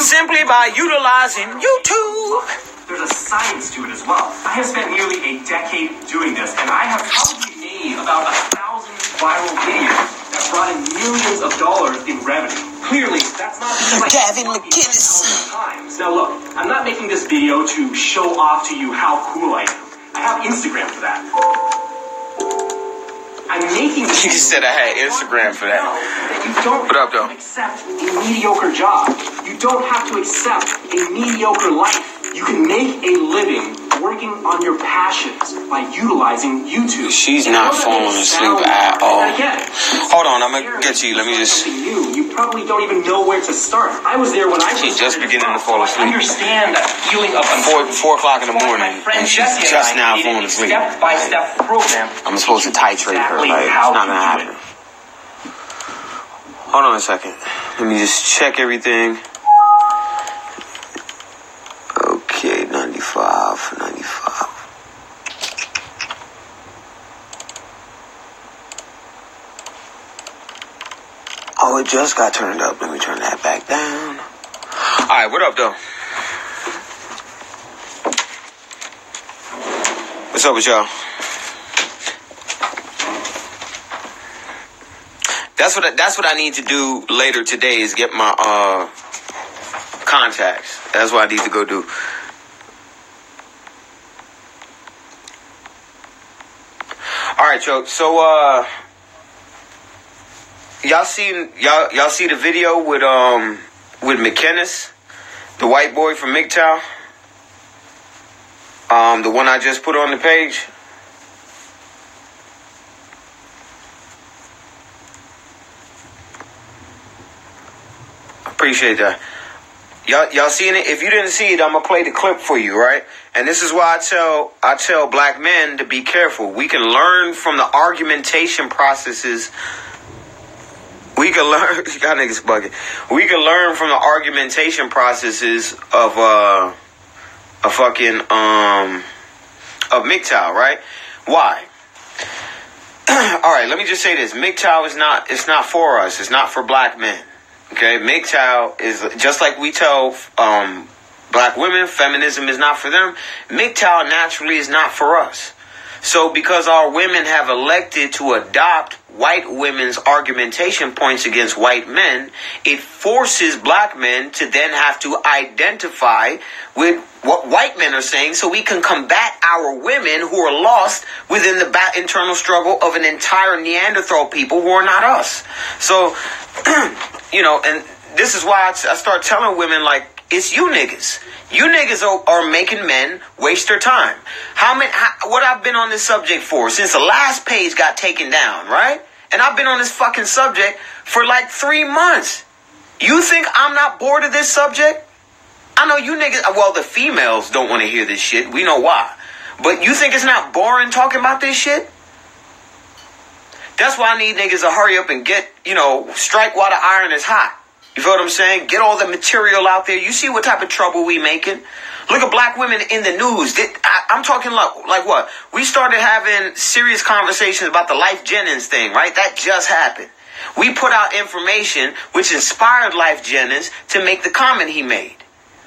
simply by utilizing YouTube. There's a science to it as well. I have spent nearly a decade doing this, and I have probably made about 1,000 viral videos that brought in millions of dollars in revenue. Clearly, that's not because Gavin McInnes. times. Now look, I'm not making this video to show off to you how cool I am. I have Instagram for that. I'm making this. You said I had Instagram for that. You don't What up, though? have to accept a mediocre job. You don't have to accept a mediocre life. You can make a living working on your passions by utilizing YouTube. She's not falling asleep at all. Hold on, I'm gonna get to you. Let me just. You probably don't even know where to start. I was there when I was. She's just beginning to fall asleep. I understand that feeling of 4 o'clock in the morning, and she's just now falling asleep. Step-by-step program. I'm supposed to titrate her, right? It's not gonna happen. Hold on a second. Let me just check everything. Okay, 95. Oh, it just got turned up. Let me turn that back down. Alright, what up, though? What's up with y'all? That's what I need to do later today is get my contacts. That's what I need to go do. Alright, y'all. So y'all see the video with McInnes, the white boy from MGTOW? The one I just put on the page? Appreciate that. Y'all seeing it? If you didn't see it, I'm gonna play the clip for you, right? And this is why I tell black men to be careful. We can learn from the argumentation processes. We can learn. Y'all niggas bugging. We can learn from the argumentation processes of MGTOW, right? Why? All right. Let me just say this: MGTOW is not. It's not for us. It's not for black men. Okay, MGTOW is just like we tell black women, feminism is not for them. MGTOW naturally is not for us. So because our women have elected to adopt white women's argumentation points against white men, it forces black men to then have to identify with what white men are saying so we can combat our women who are lost within the internal struggle of an entire Neanderthal people who are not us. So, and this is why I start telling women, like, it's you niggas. You niggas are making men waste their time. What I've been on this subject for since the last page got taken down, right? And I've been on this fucking subject for like 3 months. You think I'm not bored of this subject? I know you niggas, well, the females don't want to hear this shit. We know why. But you think it's not boring talking about this shit? That's why I need niggas to hurry up and get, strike while the iron is hot. You feel what I'm saying? Get all the material out there. You see what type of trouble we making? Look at black women in the news. I'm talking like what? We started having serious conversations about the Life Jennings thing, right? That just happened. We put out information which inspired Life Jennings to make the comment he made.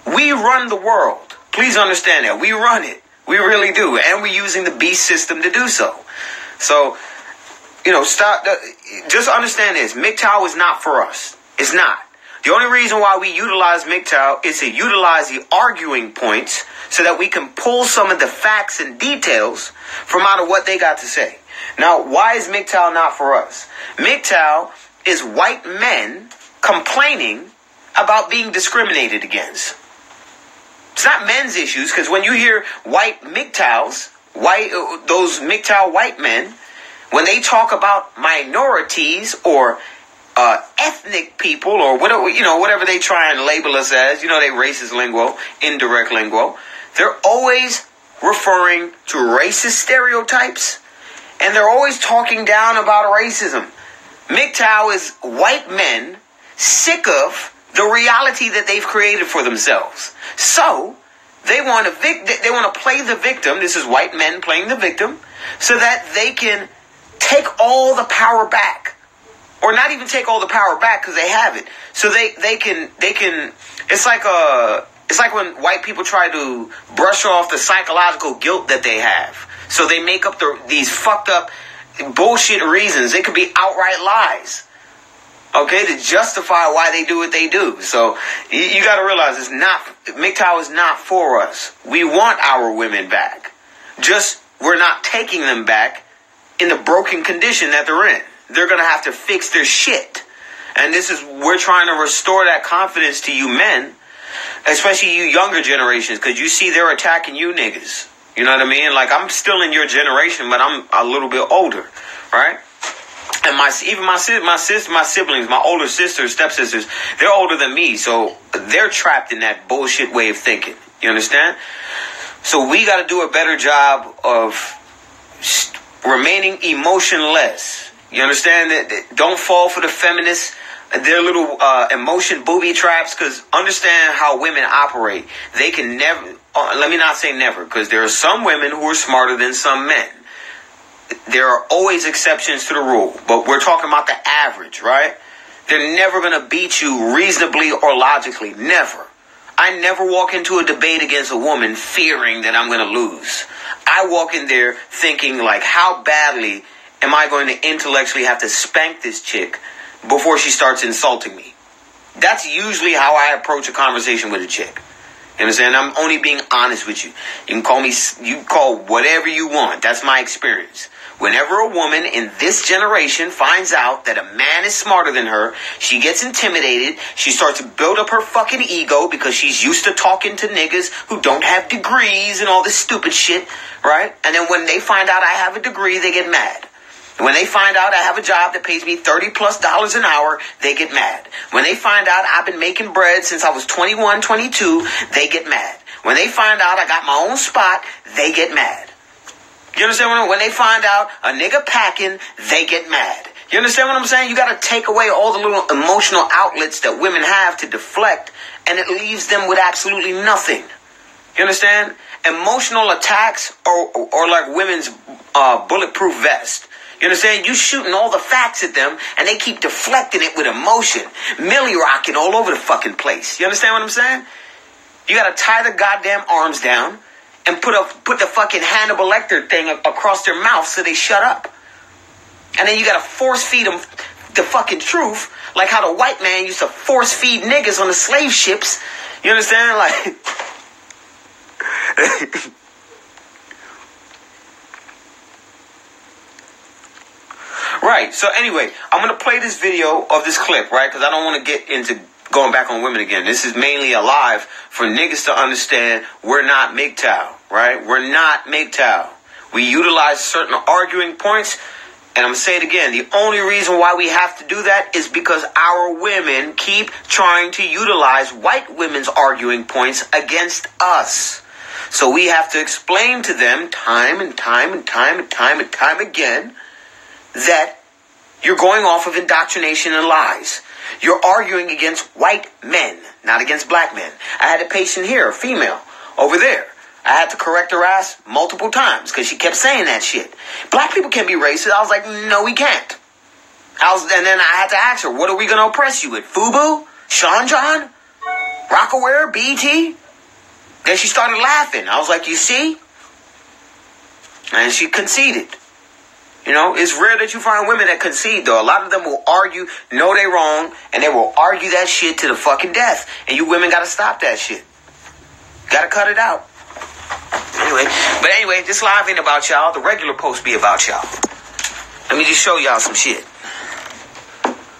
We run the world. Please understand that. We run it. We really do. And we're using the beast system to do so. So, just understand this. MGTOW is not for us. It's not. The only reason why we utilize MGTOW is to utilize the arguing points so that we can pull some of the facts and details from out of what they got to say. Now, why is MGTOW not for us? MGTOW is white men complaining about being discriminated against. It's not men's issues, because when you hear white MGTOWs, those MGTOW white men, when they talk about minorities or ethnic people or whatever they try and label us as, they racist lingo, indirect lingo, they're always referring to racist stereotypes, and they're always talking down about racism. MGTOW is white men sick of the reality that they've created for themselves. So they want to play the victim. This is white men playing the victim so that they can take all the power back. or not even take all the power back because they have it. So they can. It's like when white people try to brush off the psychological guilt that they have. So they make up these fucked up bullshit reasons. It could be outright lies. Okay, to justify why they do what they do. So you got to realize MGTOW is not for us. We want our women back. Just we're not taking them back in the broken condition that they're in. They're going to have to fix their shit. And we're trying to restore that confidence to you men, especially you younger generations, because you see they're attacking you niggas. You know what I mean? Like, I'm still in your generation, but I'm a little bit older, right? And my siblings, my older sisters, stepsisters, they're older than me, so they're trapped in that bullshit way of thinking. You understand? So we got to do a better job of remaining emotionless. You understand? That don't fall for the feminists, their little emotion booby traps, because understand how women operate. They can never, let me not say never, because there are some women who are smarter than some men. There are always exceptions to the rule, but we're talking about the average, right? They're never going to beat you reasonably or logically. Never. I never walk into a debate against a woman fearing that I'm going to lose. I walk in there thinking, like, how badly am I going to intellectually have to spank this chick before she starts insulting me? That's usually how I approach a conversation with a chick. You understand? I'm only being honest with you. You can call whatever you want. That's my experience. Whenever a woman in this generation finds out that a man is smarter than her, she gets intimidated. She starts to build up her fucking ego because she's used to talking to niggas who don't have degrees and all this stupid shit, right? And then when they find out I have a degree, they get mad. When they find out I have a job that pays me $30+ an hour, they get mad. When they find out I've been making bread since I was 21, 22, they get mad. When they find out I got my own spot, they get mad. You understand what I'm saying? When they find out a nigga packing, they get mad. You understand what I'm saying? You got to take away all the little emotional outlets that women have to deflect, and it leaves them with absolutely nothing. You understand? Emotional attacks are like women's bulletproof vest. You understand? You shooting all the facts at them, and they keep deflecting it with emotion. Millie rocking all over the fucking place. You understand what I'm saying? You got to tie the goddamn arms down and put the fucking Hannibal Lecter thing across their mouth so they shut up. And then you got to force feed them the fucking truth, like how the white man used to force feed niggas on the slave ships. You understand? Like... Right, so anyway, I'm going to play this video of this clip, right? Because I don't want to get into going back on women again. This is mainly a live for niggas to understand we're not MGTOW, right? We're not MGTOW. We utilize certain arguing points, and I'm going to say it again. The only reason why we have to do that is because our women keep trying to utilize white women's arguing points against us. So we have to explain to them time and time again that you're going off of indoctrination and lies. You're arguing against white men, not against black men. I had a patient here, a female, over there. I had to correct her ass multiple times because she kept saying that shit. Black people can be racist. I was like, no, we can't. And then I had to ask her, what are we going to oppress you with? FUBU? Sean John? Rockaware? BET? Then she started laughing. I was like, you see? And she conceded. You know, it's rare that you find women that concede, though. A lot of them will argue, know they wrong, and they will argue that shit to the fucking death. And you women got to stop that shit. Got to cut it out. Anyway, this live ain't about y'all. The regular post be about y'all. Let me just show y'all some shit.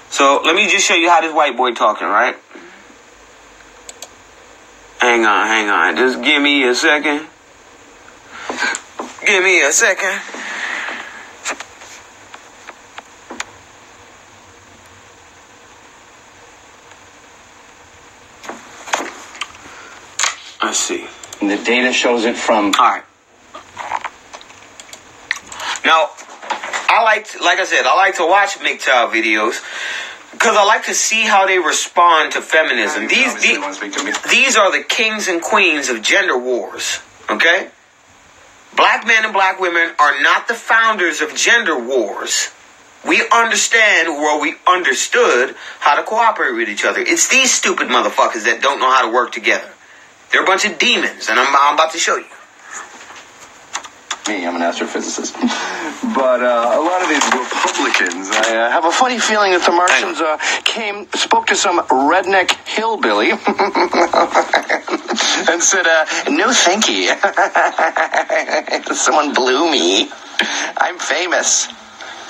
So, let me just show you how this white boy talking, right? Hang on. Just give me a second. Give me a second. Let's see. And the data shows it from... All right. Now, I like to watch MGTOW videos because I like to see how they respond to feminism. These are the kings and queens of gender wars, okay? Black men and black women are not the founders of gender wars. we understand or we understood how to cooperate with each other. It's these stupid motherfuckers that don't know how to work together. They're a bunch of demons, and I'm about to show you. Me, I'm an astrophysicist. But a lot of these Republicans, I have a funny feeling that the Martians spoke to some redneck hillbilly and said, no thank you. Someone blew me. I'm famous.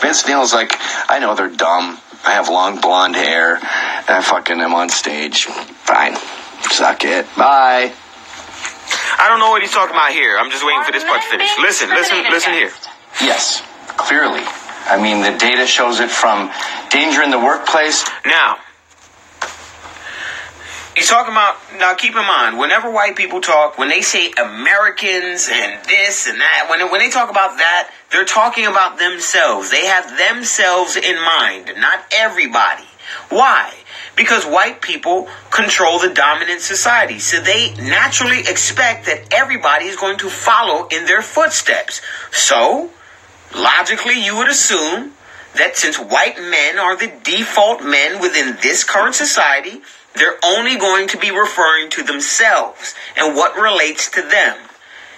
Vince Neil's like, I know they're dumb. I have long blonde hair. And I fucking am on stage. Fine. Suck it. Bye. I don't know what he's talking about here. I'm just waiting for this part to finish. Listen here. Yes, clearly. I mean, the data shows it from danger in the workplace. Now, he's talking about, now keep in mind, whenever white people talk, when they say Americans and this and that, when they talk about that, they're talking about themselves. They have themselves in mind, not everybody. Why? Because white people control the dominant society. So they naturally expect that everybody is going to follow in their footsteps. So, logically, you would assume that since white men are the default men within this current society, they're only going to be referring to themselves and what relates to them.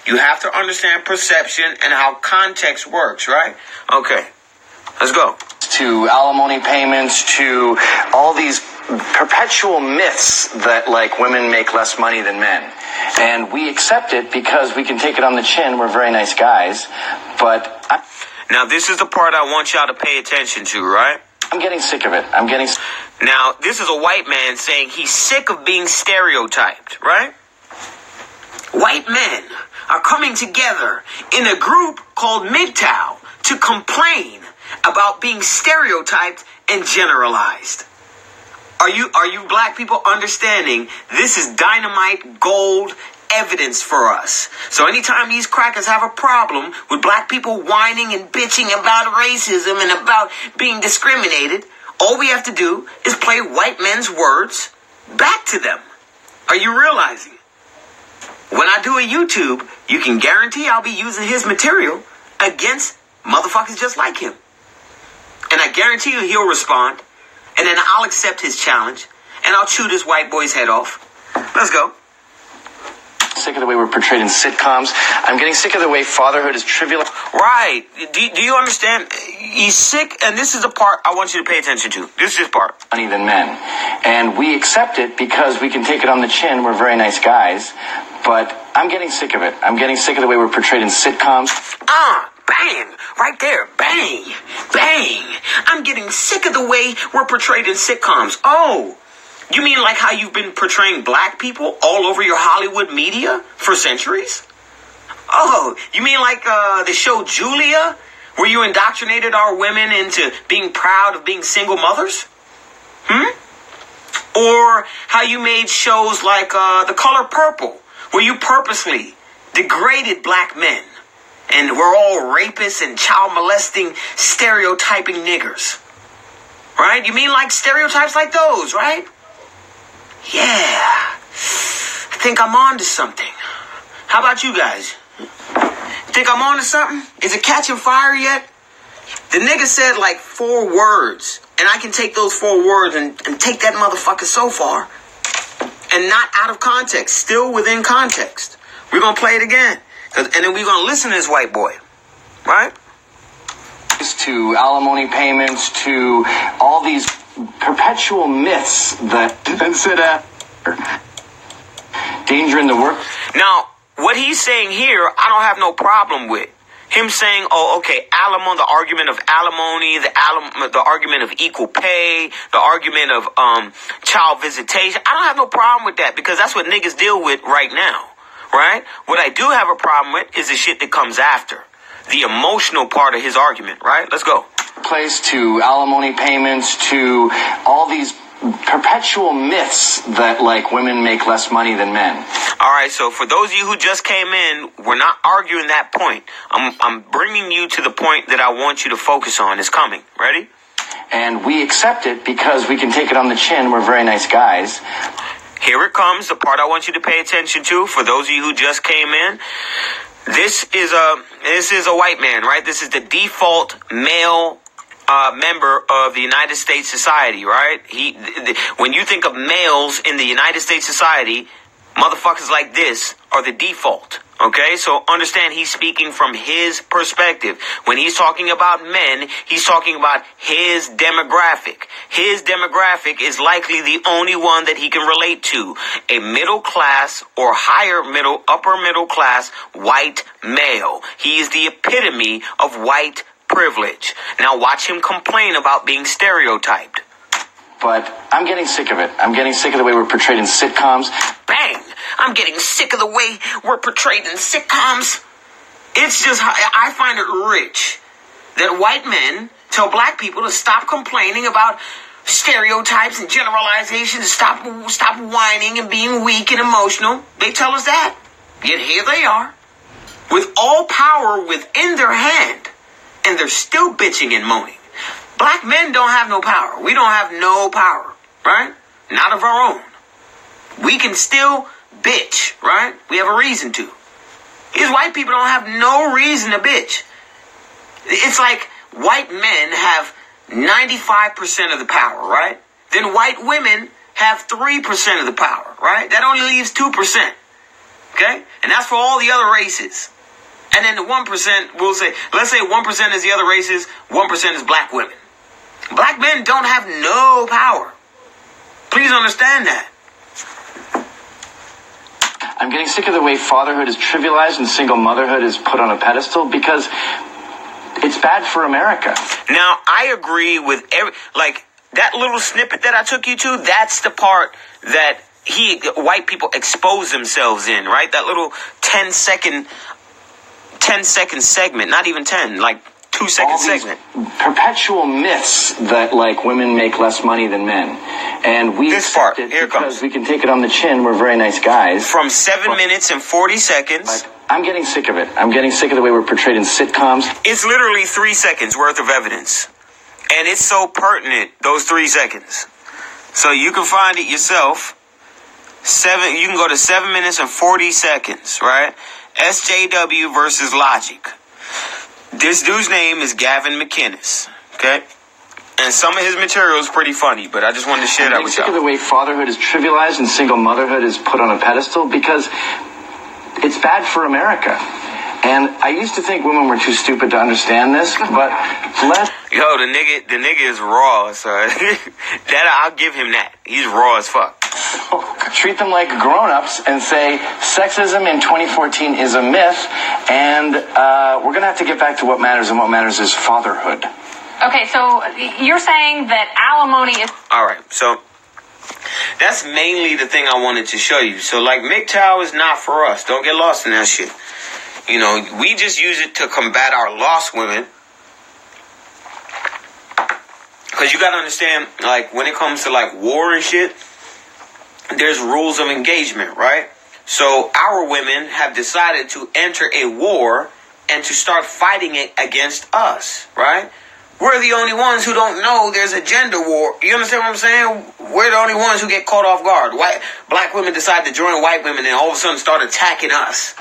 You have to understand perception and how context works, right? Okay, let's go. To alimony payments, to all these perpetual myths that, like, women make less money than men. And we accept it because we can take it on the chin. We're very nice guys. But now, this is the part I want y'all to pay attention to, right? I'm getting sick of it. Now, this is a white man saying he's sick of being stereotyped, right? White men are coming together in a group called MGTOW to complain about being stereotyped and generalized. Are you black people understanding this is dynamite gold evidence for us? So anytime these crackers have a problem with black people whining and bitching about racism and about being discriminated, all we have to do is play white men's words back to them. Are you realizing? When I do a YouTube, you can guarantee I'll be using his material against motherfuckers just like him. And I guarantee you he'll respond. And then I'll accept his challenge. And I'll chew this white boy's head off. Let's go. Sick of the way we're portrayed in sitcoms. I'm getting sick of the way fatherhood is trivial. Right. Do you understand? He's sick, and this is the part I want you to pay attention to. This is his part. Money than men. And we accept it because we can take it on the chin. We're very nice guys. But I'm getting sick of it. I'm getting sick of the way we're portrayed in sitcoms. Bang! Right there. Bang! Bang! I'm getting sick of the way we're portrayed in sitcoms. Oh, you mean like how you've been portraying black people all over your Hollywood media for centuries? Oh, you mean like the show Julia, where you indoctrinated our women into being proud of being single mothers? Or how you made shows like The Color Purple, where you purposely degraded black men and we're all rapists and child molesting, stereotyping niggers. Right? You mean like stereotypes like those, right? Yeah. I think I'm on to something. How about you guys? Think I'm on to something? Is it catching fire yet? The nigga said like 4 words. And I can take those 4 words and take that motherfucker so far. And not out of context. Still within context. We're going to play it again. And then we're going to listen to this white boy. Right? To alimony payments, to all these perpetual myths that danger in the work. Now, what he's saying here, I don't have no problem with. Him saying, oh, okay, the argument of alimony, the argument of equal pay, the argument of child visitation. I don't have no problem with that because that's what niggas deal with right now, right? What I do have a problem with is the shit that comes after. The emotional part of his argument, right? Let's go. Place to alimony payments, to all these perpetual myths that, like, women make less money than men. All right, so for those of you who just came in, we're not arguing that point. I'm bringing you to the point that I want you to focus on. It's coming. Ready? And we accept it because we can take it on the chin. We're very nice guys. Here it comes, the part I want you to pay attention to. For those of you who just came in, this is a white man, right? This is the default male member of the United States society, right? When you think of males in the United States society, motherfuckers like this are the default. Okay, so understand he's speaking from his perspective. When he's talking about men, he's talking about his demographic. His demographic is likely the only one that he can relate to. A middle class or upper middle class white male. He is the epitome of white privilege. Now watch him complain about being stereotyped. But I'm getting sick of it. I'm getting sick of the way we're portrayed in sitcoms. Bang! I'm getting sick of the way we're portrayed in sitcoms. It's just, I find it rich that white men tell black people to stop complaining about stereotypes and generalizations, stop whining and being weak and emotional. They tell us that. Yet here they are, with all power within their hand, and they're still bitching and moaning. Black men don't have no power. We don't have no power, right? Not of our own. We can still bitch, right? We have a reason to. These white people don't have no reason to bitch. It's like white men have 95% of the power, right? Then white women have 3% of the power, right? That only leaves 2%, okay? And that's for all the other races. And then the 1%, we'll say, let's say 1% is the other races, 1% is black women. Black men don't have no power. Please understand that. I'm getting sick of the way fatherhood is trivialized and single motherhood is put on a pedestal because it's bad for America. Now, I agree with that little snippet that I took you to, that's the part that white people expose themselves in, right? That little 10-second segment, not even 10, like 2-second segment. Perpetual myths that women make less money than men, and we accept it because we can take it on the chin. We're very nice guys. From 7 minutes and 40 seconds. But I'm getting sick of it. I'm getting sick of the way we're portrayed in sitcoms. It's literally 3 seconds worth of evidence, and it's so pertinent. Those 3 seconds, so you can find it yourself. You can go to 7 minutes and 40 seconds, right? SJW versus Logic. This dude's name is Gavin McInnes, okay? And some of his material is pretty funny, but I just wanted to share that with y'all. I'm sick of the way fatherhood is trivialized and single motherhood is put on a pedestal because it's bad for America. And I used to think women were too stupid to understand this, but Yo, the nigga is raw, so I'll give him that. He's raw as fuck. Treat them like grown-ups and say sexism in 2014 is a myth, and we're going to have to get back to what matters, and what matters is fatherhood. Okay, so you're saying that alimony is... All right, so that's mainly the thing I wanted to show you. So, MGTOW is not for us. Don't get lost in that shit. You know, we just use it to combat our lost women. Because you got to understand, when it comes to, war and shit, there's rules of engagement, right? So our women have decided to enter a war and to start fighting it against us, right? We're the only ones who don't know there's a gender war. You understand what I'm saying? We're the only ones who get caught off guard. Black women decide to join white women and all of a sudden start attacking us.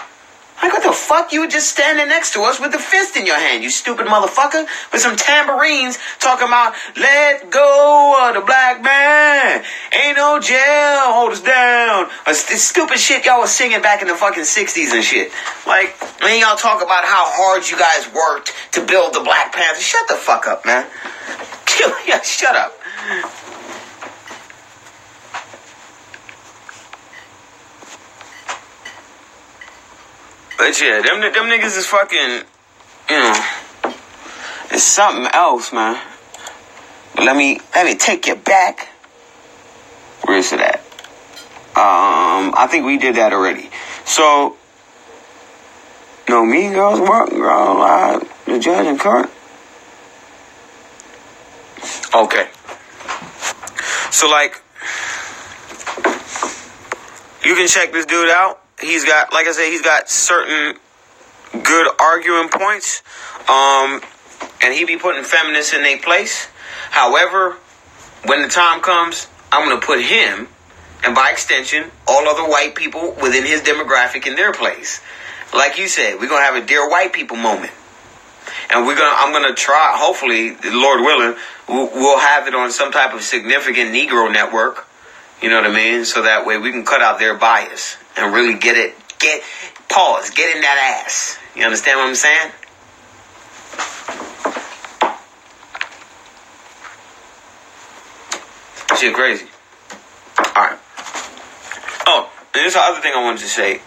What the fuck? You were just standing next to us with the fist in your hand, you stupid motherfucker, with some tambourines talking about, let go of the black man, ain't no jail, hold us down. This stupid shit y'all was singing back in the fucking 60s and shit. When y'all talk about how hard you guys worked to build the Black Panther, shut the fuck up, man. Yeah, shut up. But yeah, them niggas is fucking, it's something else, man. But let me take you back. Where is it at? I think we did that already. So, no, Mean Girls work, girl, the judge in court. Okay. So, you can check this dude out. He's got, like I said, he's got certain good arguing points. And he be putting feminists in their place. However, when the time comes, I'm going to put him, and by extension, all other white people within his demographic in their place. Like you said, we're going to have a Dear White People moment. And I'm gonna try. Hopefully, Lord willing, we'll have it on some type of significant Negro network. You know what I mean? So that way we can cut out their bias and really get in that ass. You understand what I'm saying? Shit crazy. Alright. Oh, and here's the other thing I wanted to say.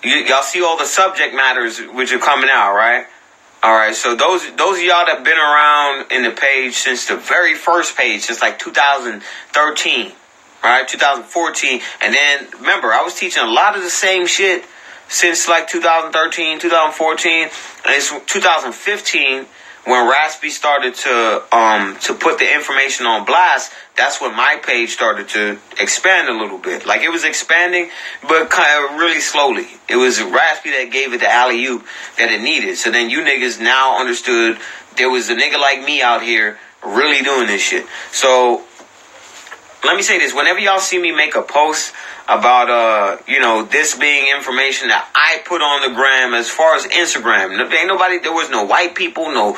Y'all see all the subject matters which are coming out, right? Alright, so those of y'all that have been around in the page since the very first page, since like 2013, right? 2014. And then, remember, I was teaching a lot of the same shit since like 2013, 2014. And it's 2015 when Raspy started to put the information on blast. That's when my page started to expand a little bit. Like, it was expanding, but kind of really slowly. It was Raspy that gave it the alley-oop that it needed. So then you niggas now understood there was a nigga like me out here really doing this shit. So let me say this. Whenever y'all see me make a post about, this being information that I put on the gram as far as Instagram, there was no white people, no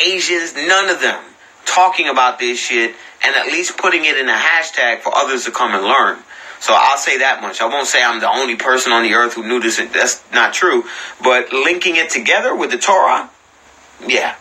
Asians, none of them talking about this shit and at least putting it in a hashtag for others to come and learn. So I'll say that much. I won't say I'm the only person on the earth who knew this. That's not true. But linking it together with the Torah, yeah,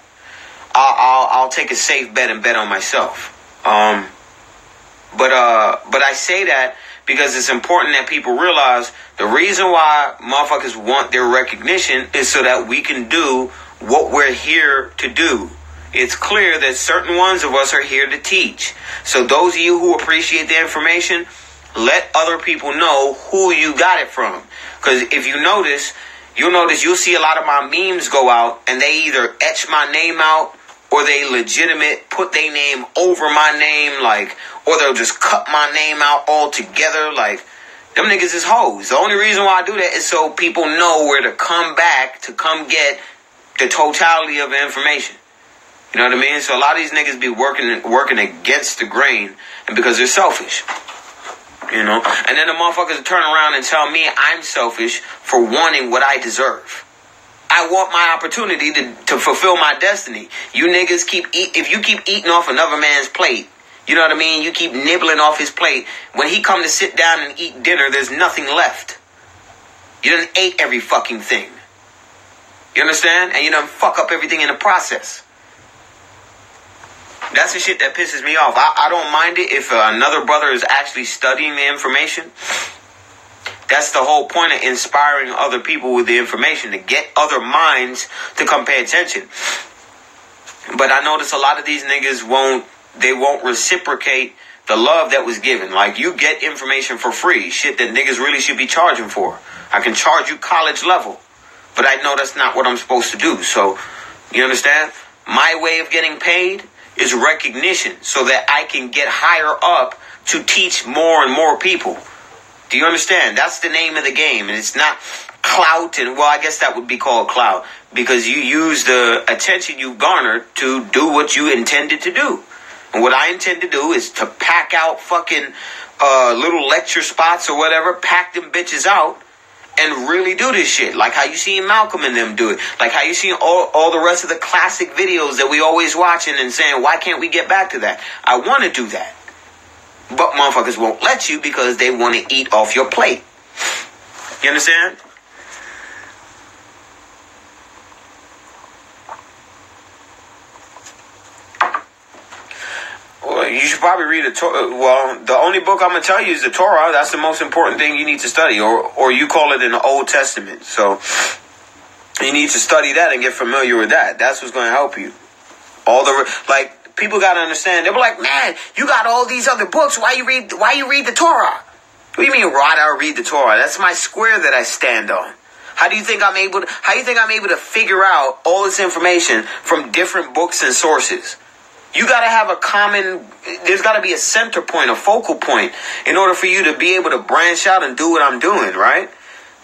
I'll take a safe bet and bet on myself. But I say that because it's important that people realize the reason why motherfuckers want their recognition is so that we can do what we're here to do. It's clear that certain ones of us are here to teach. So those of you who appreciate the information, let other people know who you got it from. Because if you notice, you'll see a lot of my memes go out and they either etch my name out or they legitimate put their name over my name, or they'll just cut my name out altogether. Like, them niggas is hoes. The only reason why I do that is so people know where to come back to come get the totality of the information. You know what I mean? So a lot of these niggas be working against the grain, and because they're selfish. You know? And then the motherfuckers turn around and tell me I'm selfish for wanting what I deserve. I want my opportunity to fulfill my destiny. You niggas if you keep eating off another man's plate, you know what I mean? You keep nibbling off his plate. When he come to sit down and eat dinner, there's nothing left. You done ate every fucking thing. You understand? And you done fuck up everything in the process. That's the shit that pisses me off. I don't mind it if another brother is actually studying the information. That's the whole point of inspiring other people with the information, to get other minds to come pay attention. But I notice a lot of these niggas won't reciprocate the love that was given. Like, you get information for free, shit that niggas really should be charging for. I can charge you college level, but I know that's not what I'm supposed to do. So, you understand? My way of getting paid is recognition so that I can get higher up to teach more and more people. Do you understand? That's the name of the game. And it's not clout. And, well, I guess that would be called clout, because you use the attention you garnered to do what you intended to do. And what I intend to do is to pack out fucking little lecture spots or whatever, pack them bitches out, and really do this shit. Like how you seen Malcolm and them do it. Like how you seen all the rest of the classic videos that we always watching and saying, why can't we get back to that? I want to do that. But motherfuckers won't let you because they want to eat off your plate. You understand? Well, you should probably read the Torah. Well, the only book I'm going to tell you is the Torah. That's the most important thing you need to study. Or you call it in the Old Testament. So you need to study that and get familiar with that. That's what's going to help you. People got to understand. They were like, man, you got all these other books. Why you read the Torah? What do you mean, why do I read the Torah? That's my square that I stand on. How do you think I'm able to figure out all this information from different books and sources? You got to have there's got to be a center point, a focal point, in order for you to be able to branch out and do what I'm doing, right?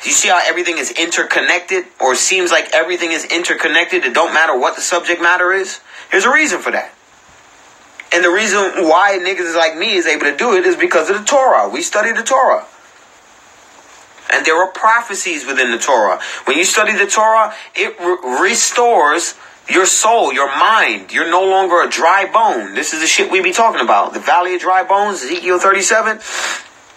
You see how everything is interconnected, or seems like everything is interconnected? It don't matter what the subject matter is. There's a reason for that. And the reason why niggas like me is able to do it is because of the Torah. We study the Torah. And there are prophecies within the Torah. When you study the Torah, it restores your soul, your mind. You're no longer a dry bone. This is the shit we be talking about. The valley of dry bones, Ezekiel 37.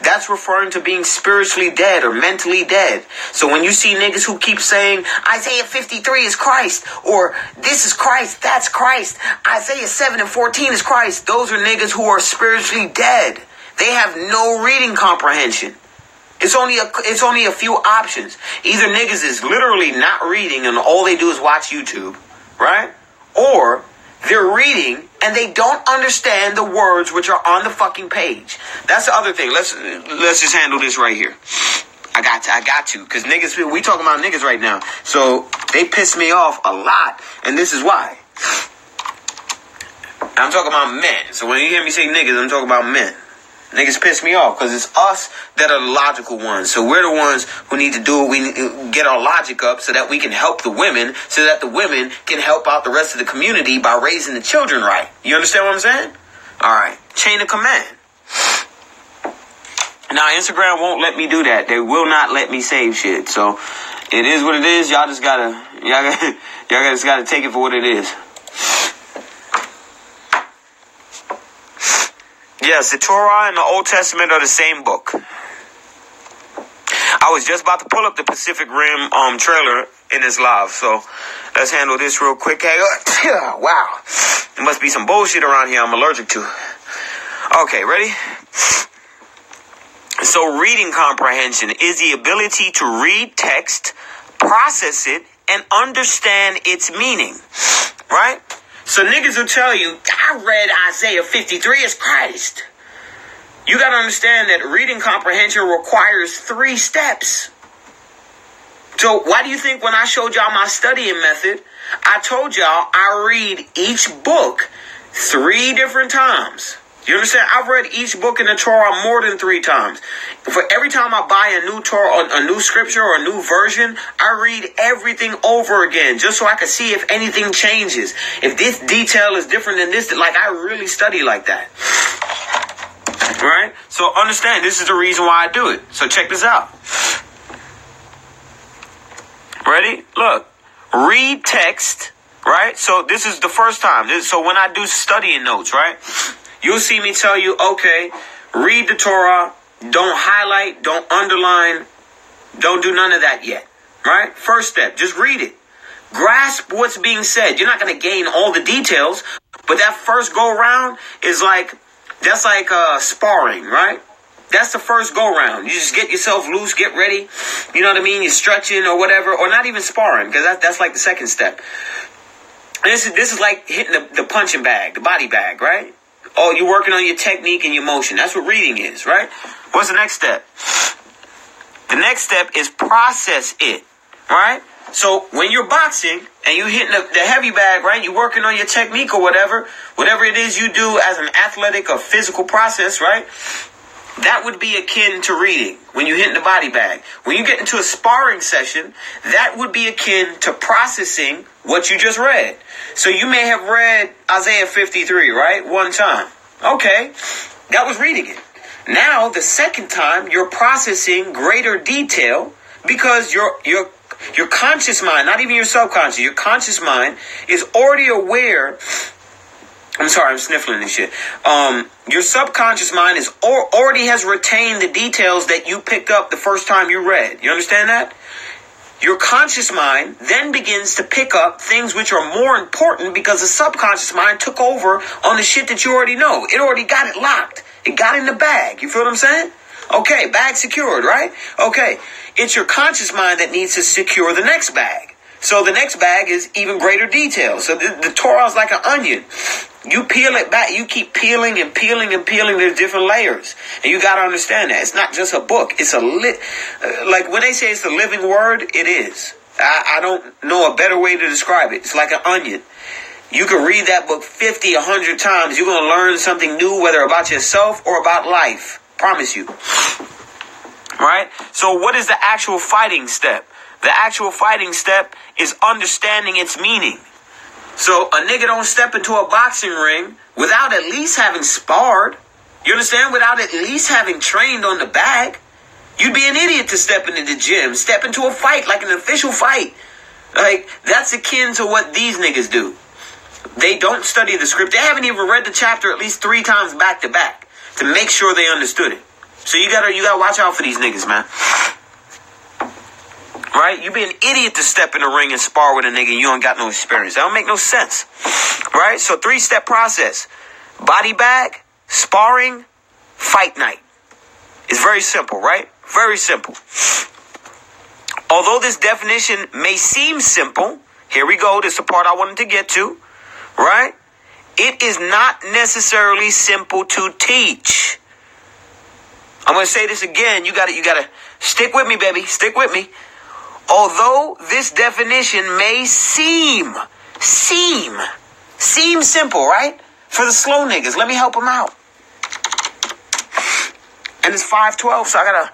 That's referring to being spiritually dead or mentally dead. So when you see niggas who keep saying Isaiah 53 is Christ, or this is Christ, that's Christ, Isaiah 7:14 is Christ, those are niggas who are spiritually dead. They have no reading comprehension. It's only a few options. Either niggas is literally not reading and all they do is watch YouTube, right? Or they're reading and they don't understand the words which are on the fucking page. That's the other thing. Let's just handle this right here. I got to, because niggas, we talking about niggas right now. So they piss me off a lot, and this is why. I'm talking about men. So when you hear me say niggas, I'm talking about men. Niggas piss me off because it's us that are the logical ones. So we're the ones who need to do, we need to get our logic up so that we can help the women, so that the women can help out the rest of the community by raising the children right. You understand what I'm saying? All right. Chain of command. Now, Instagram won't let me do that. They will not let me save shit. So it is what it is. Y'all just gotta take it for what it is. Yes, the Torah and the Old Testament are the same book. I was just about to pull up the Pacific Rim trailer in this live, so let's handle this real quick. Hey, wow, there must be some bullshit around here I'm allergic to. Okay, ready? So reading comprehension is the ability to read text, process it, and understand its meaning, right? So niggas will tell you, I read Isaiah 53 as Christ. You got to understand that reading comprehension requires 3 steps. So why do you think when I showed y'all my studying method, I told y'all I read each book 3 different times? You understand? I've read each book in the Torah more than 3 times. For every time I buy a new Torah, a new scripture or a new version, I read everything over again just so I can see if anything changes. If this detail is different than this, like I really study like that. Right? So understand, this is the reason why I do it. So check this out. Ready? Look. Read text, right? So this is the first time. So when I do studying notes, right? You'll see me tell you, okay, read the Torah, don't highlight, don't underline, don't do none of that yet, right? First step, just read it. Grasp what's being said. You're not going to gain all the details, but that first go round is that's like sparring, right? That's the first go round. You just get yourself loose, get ready. You know what I mean? You're stretching or whatever, or not even sparring, because that's like the second step. This is like hitting the punching bag, the body bag, right? Oh, you're working on your technique and your motion. That's what reading is, right? What's the next step? The next step is process it, right? So when you're boxing and you're hitting the heavy bag, right? You're working on your technique or whatever it is you do as an athletic or physical process, right? That would be akin to reading when you're hitting the body bag. When you get into a sparring session, that would be akin to processing what you just read. So you may have read Isaiah 53, right? One time. Okay. That was reading it. Now, the second time, you're processing greater detail because your conscious mind, not even your subconscious, your conscious mind is already aware. I'm sorry, I'm sniffling this shit. Your subconscious mind is already has retained the details that you picked up the first time you read. You understand that? Your conscious mind then begins to pick up things which are more important because the subconscious mind took over on the shit that you already know. It already got it locked. It got in the bag. You feel what I'm saying? Okay, bag secured, right? Okay, it's your conscious mind that needs to secure the next bag. So the next bag is even greater detail. So the Torah is like an onion. You peel it back. You keep peeling and peeling and peeling. There's different layers. And you got to understand that. It's not just a book. It's like when they say it's the living word, it is. I don't know a better way to describe it. It's like an onion. You can read that book 50, 100 times. You're going to learn something new, whether about yourself or about life. Promise you. Right? So what is the actual fighting step? The actual fighting step is understanding its meaning. So a nigga don't step into a boxing ring without at least having sparred. You understand? Without at least having trained on the bag. You'd be an idiot to step into the gym, step into a fight like an official fight. Like, that's akin to what these niggas do. They don't study the script. They haven't even read the chapter at least 3 times back to back to make sure they understood it. So you gotta watch out for these niggas, man. Right? You'd be an idiot to step in the ring and spar with a nigga and you don't got no experience. That don't make no sense. Right? So 3-step process. Body bag, sparring, fight night. It's very simple, right? Very simple. Although this definition may seem simple, here we go. This is the part I wanted to get to, right? It is not necessarily simple to teach. I'm going to say this again. You got to stick with me, baby. Stick with me. Although this definition may seem simple, right? For the slow niggas, let me help them out. And it's 5:12, so I got to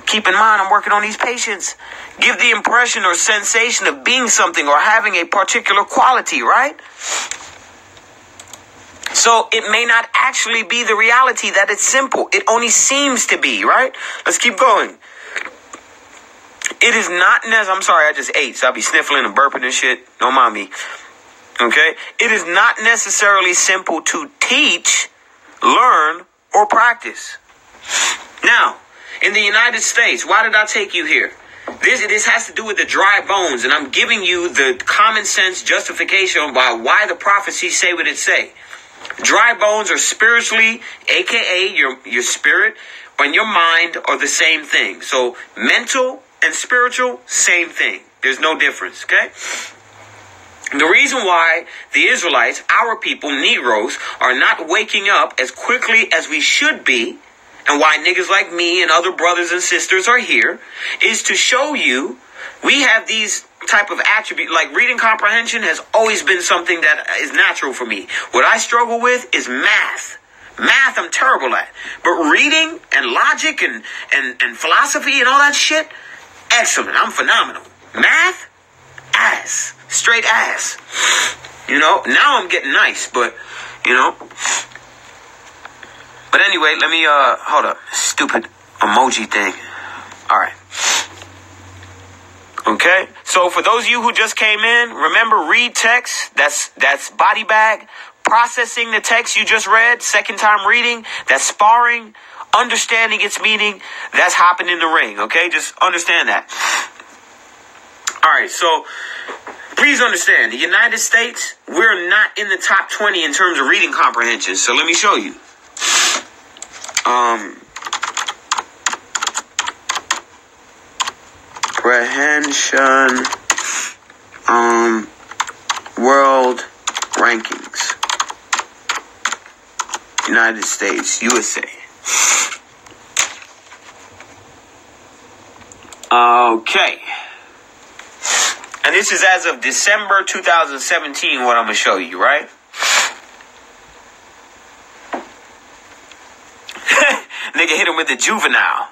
keep in mind I'm working on these patients. Give the impression or sensation of being something or having a particular quality, right? So it may not actually be the reality that it's simple. It only seems to be, right? Let's keep going. It is not I'm sorry, I just ate, so I'll be sniffling and burping and shit. Don't mind me. Okay? It is not necessarily simple to teach, learn, or practice. Now, in the United States, why did I take you here? This has to do with the dry bones, and I'm giving you the common sense justification about why the prophecies say what it say. Dry bones are spiritually, aka your spirit and your mind are the same thing. So mental and spiritual, same thing. There's no difference, okay? The reason why the Israelites, our people, Negroes, are not waking up as quickly as we should be, and why niggas like me and other brothers and sisters are here, is to show you we have these type of attributes. Like reading comprehension has always been something that is natural for me. What I struggle with is math. Math I'm terrible at. But reading and logic and philosophy and all that shit, excellent. I'm phenomenal. Math, ass. Straight ass. You know, now I'm getting nice, but, you know. But anyway, let me, hold up. Stupid emoji thing. All right. Okay. So for those of you who just came in, remember, read text. That's body bag. Processing the text you just read. Second time reading. That's sparring. Understanding its meaning. That's hopping in the ring. Okay. Just understand that. All right. So please understand, the United States, we're not in the top 20 in terms of reading comprehension. So let me show you. Comprehension, world rankings, United States, USA. Okay. And this is as of December 2017, what I'm going to show you, right? Nigga hit him with the juvenile.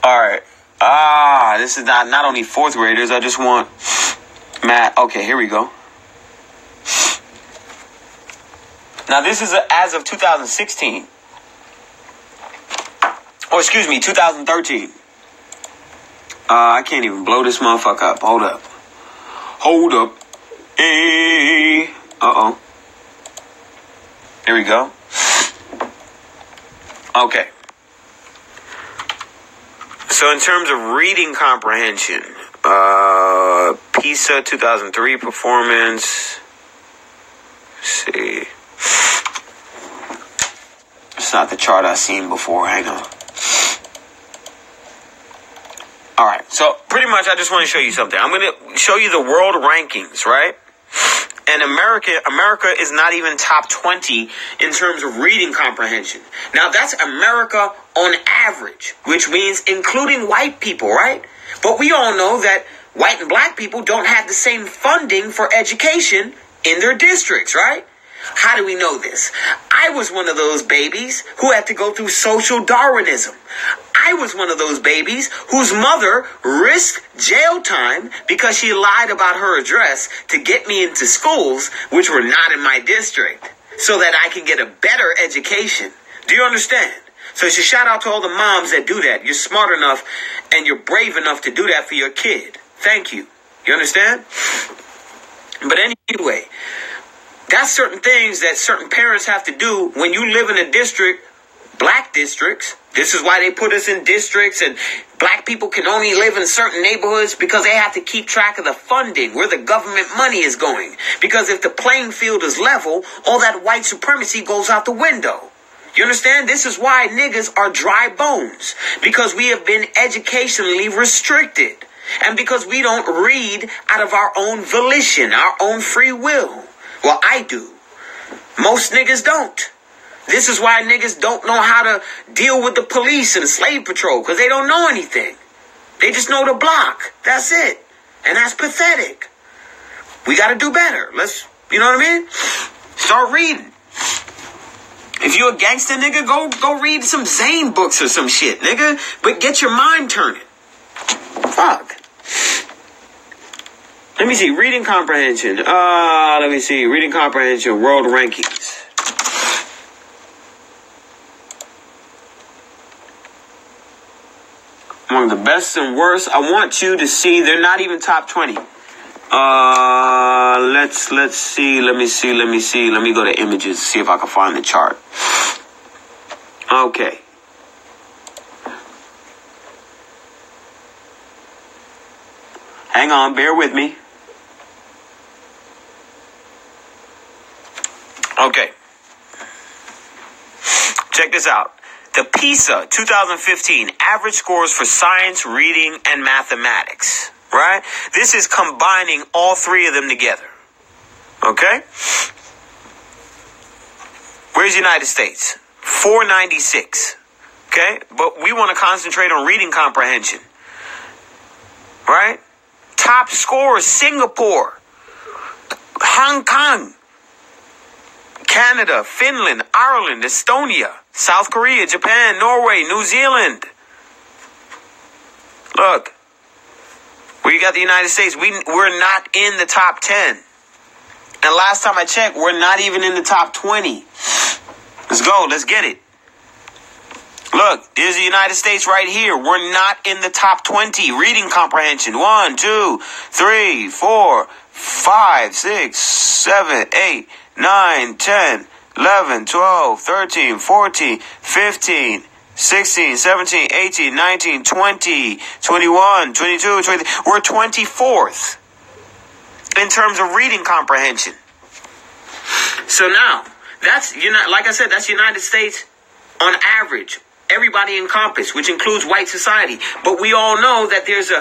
All right. This is not only 4th graders. I just want math. Okay, here we go. Now, this is as of 2016. Or, excuse me, 2013. I can't even blow this motherfucker up. Hold up. Hey. Uh-oh. Here we go. Okay. So in terms of reading comprehension, PISA 2003 performance. Let's see. It's not the chart I've seen before. Hang on. All right. So pretty much I just want to show you something. I'm going to show you the world rankings, right? And America is not even top 20 in terms of reading comprehension. Now, that's America on average, which means including white people, right? But we all know that white and black people don't have the same funding for education in their districts, right? How do we know this? I was one of those babies who had to go through social Darwinism. I was one of those babies whose mother risked jail time because she lied about her address to get me into schools which were not in my district so that I can get a better education. Do you understand? So it's a shout out to all the moms that do that. You're smart enough and you're brave enough to do that for your kid. Thank you. You understand? But anyway, that's certain things that certain parents have to do when you live in a district, black districts. This is why they put us in districts, and black people can only live in certain neighborhoods because they have to keep track of the funding, where the government money is going. Because if the playing field is level, all that white supremacy goes out the window. You understand? This is why niggas are dry bones. Because we have been educationally restricted. And because we don't read out of our own volition, our own free will. Well, I do. Most niggas don't. This is why niggas don't know how to deal with the police and slave patrol. Because they don't know anything. They just know the block. That's it. And that's pathetic. We got to do better. You know what I mean? Start reading. If you a gangster, nigga, go read some Zane books or some shit, nigga. But get your mind turning. Fuck. Let me see. Reading comprehension. Let me see. Reading comprehension. World rankings. Among the best and worst. I want you to see. They're not even top 20. Let's see. Let me see. Let me go to images. See if I can find the chart. Okay. Hang on. Bear with me. Okay. Check this out. The PISA 2015 average scores for science, reading, and mathematics. Right? This is combining all three of them together. Okay? Where's the United States? 496. Okay? But we want to concentrate on reading comprehension. Right? Top scores, Singapore, Hong Kong, Canada, Finland, Ireland, Estonia, South Korea, Japan, Norway, New Zealand. Look. We got the United States. We're not in the top 10. And last time I checked, we're not even in the top 20. Let's go. Let's get it. Look, there's the United States right here. We're not in the top 20. Reading comprehension. 1, 2, 3, 4, 5, 6, 7, 8, 9, 10, 11, 12, 13, 14, 15, 16, 17, 18, 19, 20, 21, 22, 23. We're 24th in terms of reading comprehension. So now, that's, like I said, that's United States on average. Everybody encompassed, which includes white society. But we all know that there's a